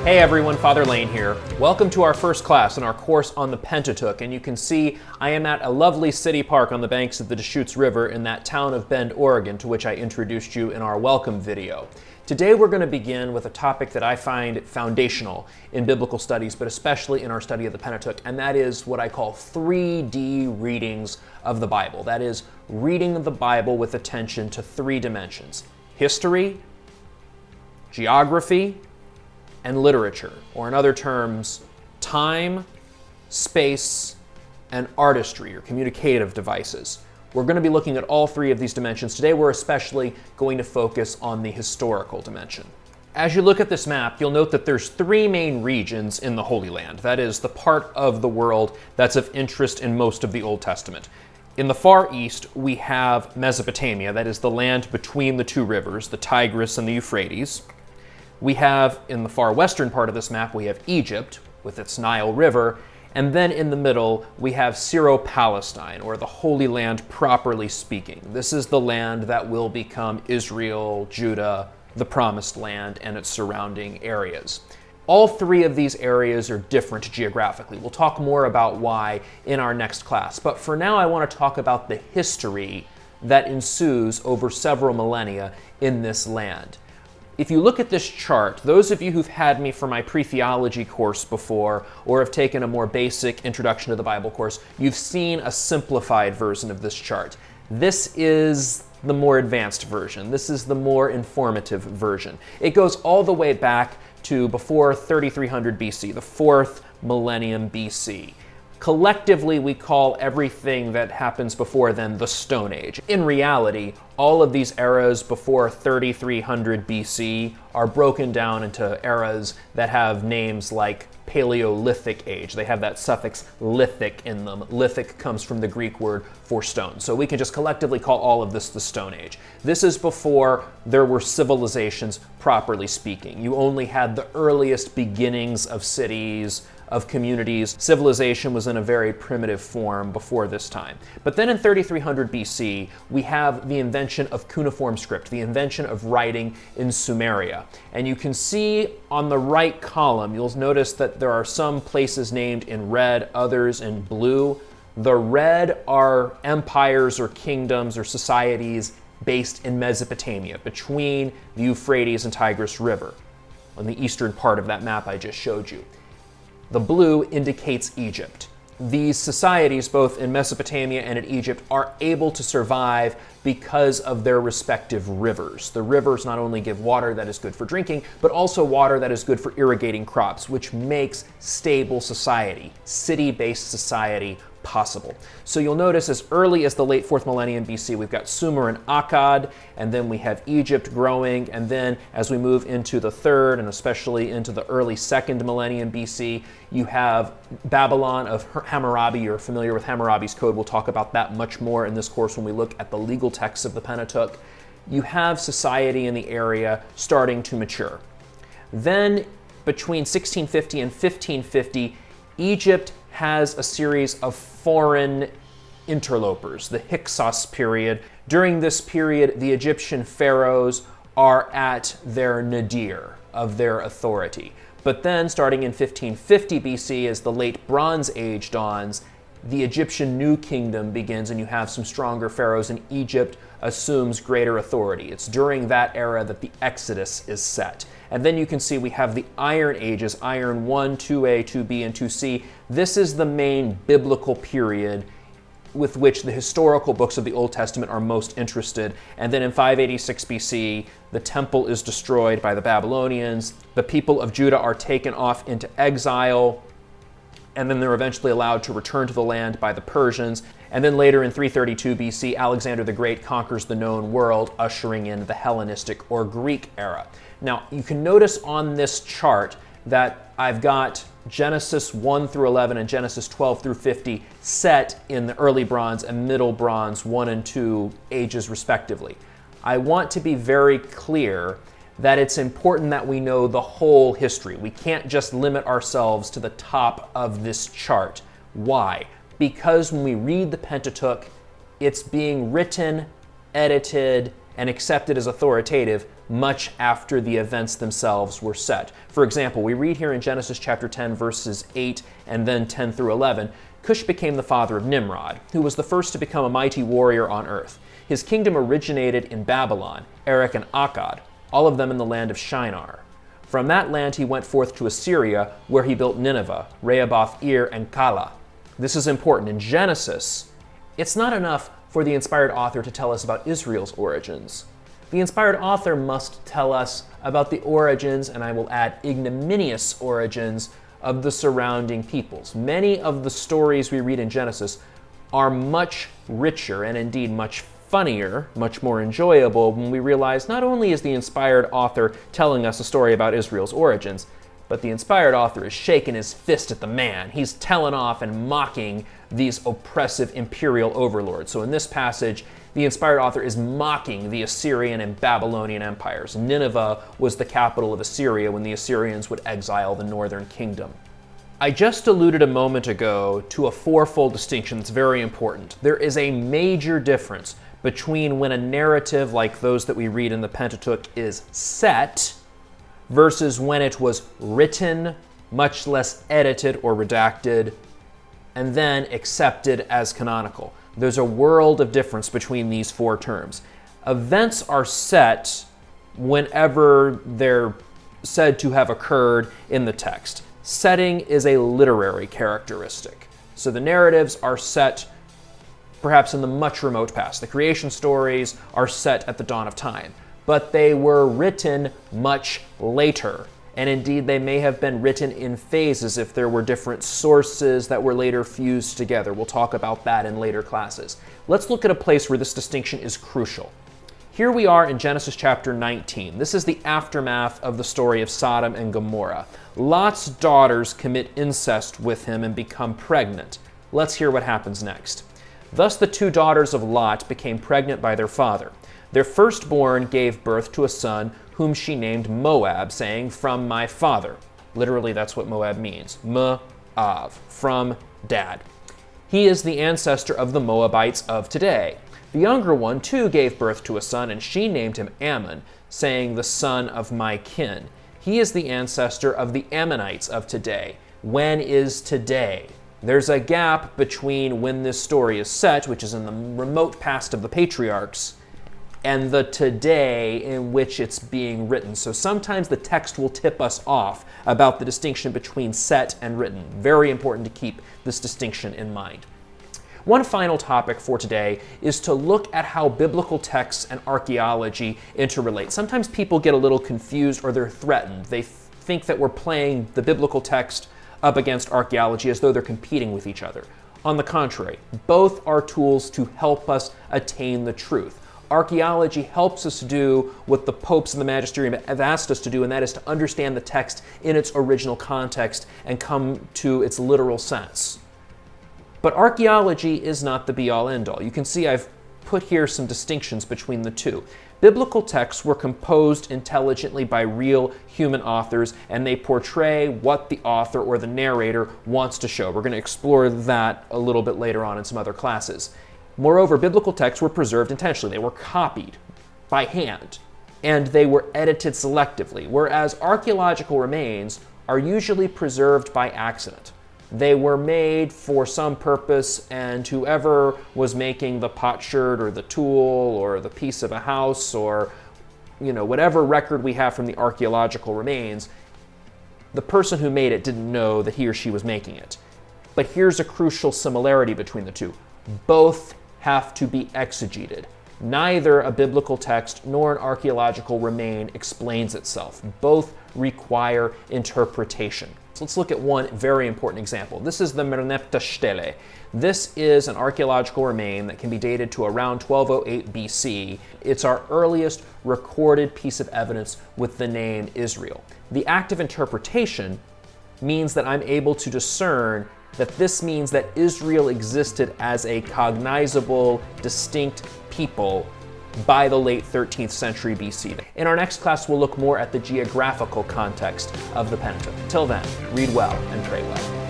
Hey everyone, Father Lane here. Welcome to our first class in our course on the Pentateuch, and you can see I am at a lovely city park on the banks of the Deschutes River in that town of Bend, Oregon, to which I introduced you in our welcome video. Today we're going to begin with a topic that I find foundational in biblical studies, but especially in our study of the Pentateuch, and that is what I call 3D readings of the Bible. That is, reading the Bible with attention to three dimensions: history, geography, and literature, or in other terms, time, space, and artistry, or communicative devices. We're going to be looking at all three of these dimensions. Today we're especially going to focus on the historical dimension. As you look at this map, you'll note that there's three main regions in the Holy Land. That is the part of the world that's of interest in most of the Old Testament. In the far east, we have Mesopotamia, that is the land between the two rivers, the Tigris and the Euphrates. We have, in the far western part of this map, we have Egypt with its Nile River, and then in the middle, we have Syro-Palestine, or the Holy Land properly speaking. This is the land that will become Israel, Judah, the Promised Land, and its surrounding areas. All three of these areas are different geographically. We'll talk more about why in our next class, but for now I want to talk about the history that ensues over several millennia in this land. If you look at this chart, those of you who've had me for my pre-theology course before, or have taken a more basic introduction to the Bible course, you've seen a simplified version of this chart. This is the more advanced version. This is the more informative version. It goes all the way back to before 3300 BC, the 4th millennium BC. Collectively, we call everything that happens before then the Stone Age. In reality, all of these eras before 3300 BC are broken down into eras that have names like Paleolithic Age. They have that suffix lithic in them. Lithic comes from the Greek word for stone. So we can just collectively call all of this the Stone Age. This is before there were civilizations, properly speaking. You only had the earliest beginnings of cities, of communities. Civilization was in a very primitive form before this time. But then in 3300 BC, we have the invention of cuneiform script, the invention of writing in Sumeria. And you can see on the right column, you'll notice that there are some places named in red, others in blue. The red are empires or kingdoms or societies based in Mesopotamia, between the Euphrates and Tigris River, on the eastern part of that map I just showed you. The blue indicates Egypt. These societies, both in Mesopotamia and in Egypt, are able to survive because of their respective rivers. The rivers not only give water that is good for drinking, but also water that is good for irrigating crops, which makes stable society, city-based society, possible. So you'll notice as early as the late 4th millennium BC, we've got Sumer and Akkad, and then we have Egypt growing, and then as we move into the 3rd and especially into the early 2nd millennium BC, you have Babylon of Hammurabi. You're familiar with Hammurabi's code. We'll talk about that much more in this course when we look at the legal texts of the Pentateuch. You have society in the area starting to mature. Then between 1650 and 1550, Egypt has a series of foreign interlopers, the Hyksos period. During this period, the Egyptian pharaohs are at their nadir of their authority. But then, starting in 1550 BC, as the late Bronze Age dawns, the Egyptian New Kingdom begins, and you have some stronger pharaohs, and Egypt assumes greater authority. It's during that era that the Exodus is set. And then you can see we have the Iron Ages, Iron 1, 2A, 2B, and 2C. This is the main biblical period with which the historical books of the Old Testament are most interested. And then in 586 BC, the temple is destroyed by the Babylonians. The people of Judah are taken off into exile, and then they're eventually allowed to return to the land by the Persians. And then later in 332 BC, Alexander the Great conquers the known world, ushering in the Hellenistic or Greek era. Now, you can notice on this chart that I've got Genesis 1 through 11 and Genesis 12 through 50 set in the early bronze and middle bronze 1 and 2 ages respectively. I want to be very clear that it's important that we know the whole history. We can't just limit ourselves to the top of this chart. Why? Because when we read the Pentateuch, it's being written, edited, and accepted as authoritative much after the events themselves were set. For example, we read here in Genesis chapter 10, verses 8 and then 10 through 11, Cush became the father of Nimrod, who was the first to become a mighty warrior on earth. His kingdom originated in Babylon, Erech and Akkad, all of them in the land of Shinar. From that land he went forth to Assyria, where he built Nineveh, Rehoboth-ir, and Calah. This is important. In Genesis, it's not enough for the inspired author to tell us about Israel's origins. The inspired author must tell us about the origins, and I will add ignominious origins, of the surrounding peoples. Many of the stories we read in Genesis are much richer and indeed much funnier, much more enjoyable when we realize not only is the inspired author telling us a story about Israel's origins, but the inspired author is shaking his fist at the man. He's telling off and mocking these oppressive imperial overlords. So in this passage, the inspired author is mocking the Assyrian and Babylonian empires. Nineveh was the capital of Assyria when the Assyrians would exile the northern kingdom. I just alluded a moment ago to a fourfold distinction that's very important. There is a major difference between when a narrative like those that we read in the Pentateuch is set versus when it was written, much less edited or redacted, and then accepted as canonical. There's a world of difference between these four terms. Events are set whenever they're said to have occurred in the text. Setting is a literary characteristic. So the narratives are set perhaps in the much remote past. The creation stories are set at the dawn of time, but they were written much later. And indeed, they may have been written in phases if there were different sources that were later fused together. We'll talk about that in later classes. Let's look at a place where this distinction is crucial. Here we are in Genesis chapter 19. This is the aftermath of the story of Sodom and Gomorrah. Lot's daughters commit incest with him and become pregnant. Let's hear what happens next. Thus the two daughters of Lot became pregnant by their father. Their firstborn gave birth to a son whom she named Moab, saying, "From my father." Literally, that's what Moab means. Moav, from dad. He is the ancestor of the Moabites of today. The younger one, too, gave birth to a son, and she named him Ammon, saying, "The son of my kin." He is the ancestor of the Ammonites of today. When is today? There's a gap between when this story is set, which is in the remote past of the patriarchs, and the today in which it's being written. So sometimes the text will tip us off about the distinction between set and written. Very important to keep this distinction in mind. One final topic for today is to look at how biblical texts and archaeology interrelate. Sometimes people get a little confused or they're threatened. They think that we're playing the biblical text up against archaeology as though they're competing with each other. On the contrary, both are tools to help us attain the truth. Archaeology helps us do what the popes and the magisterium have asked us to do, and that is to understand the text in its original context and come to its literal sense. But archaeology is not the be-all, end-all. You can see I've put here some distinctions between the two. Biblical texts were composed intelligently by real human authors, and they portray what the author or the narrator wants to show. We're going to explore that a little bit later on in some other classes. Moreover, biblical texts were preserved intentionally. They were copied by hand, and they were edited selectively, whereas archaeological remains are usually preserved by accident. They were made for some purpose, and whoever was making the potsherd or the tool or the piece of a house or whatever record we have from the archaeological remains, the person who made it didn't know that he or she was making it. But here's a crucial similarity between the two. Both have to be exegeted. Neither a biblical text nor an archaeological remain explains itself. Both require interpretation. So let's look at one very important example. This is the Merneptah Stele. This is an archaeological remain that can be dated to around 1208 BC. It's our earliest recorded piece of evidence with the name Israel. The act of interpretation means that I'm able to discern that this means that Israel existed as a cognizable, distinct people by the late 13th century BC. In our next class, we'll look more at the geographical context of the Pentateuch. Till then, read well and pray well.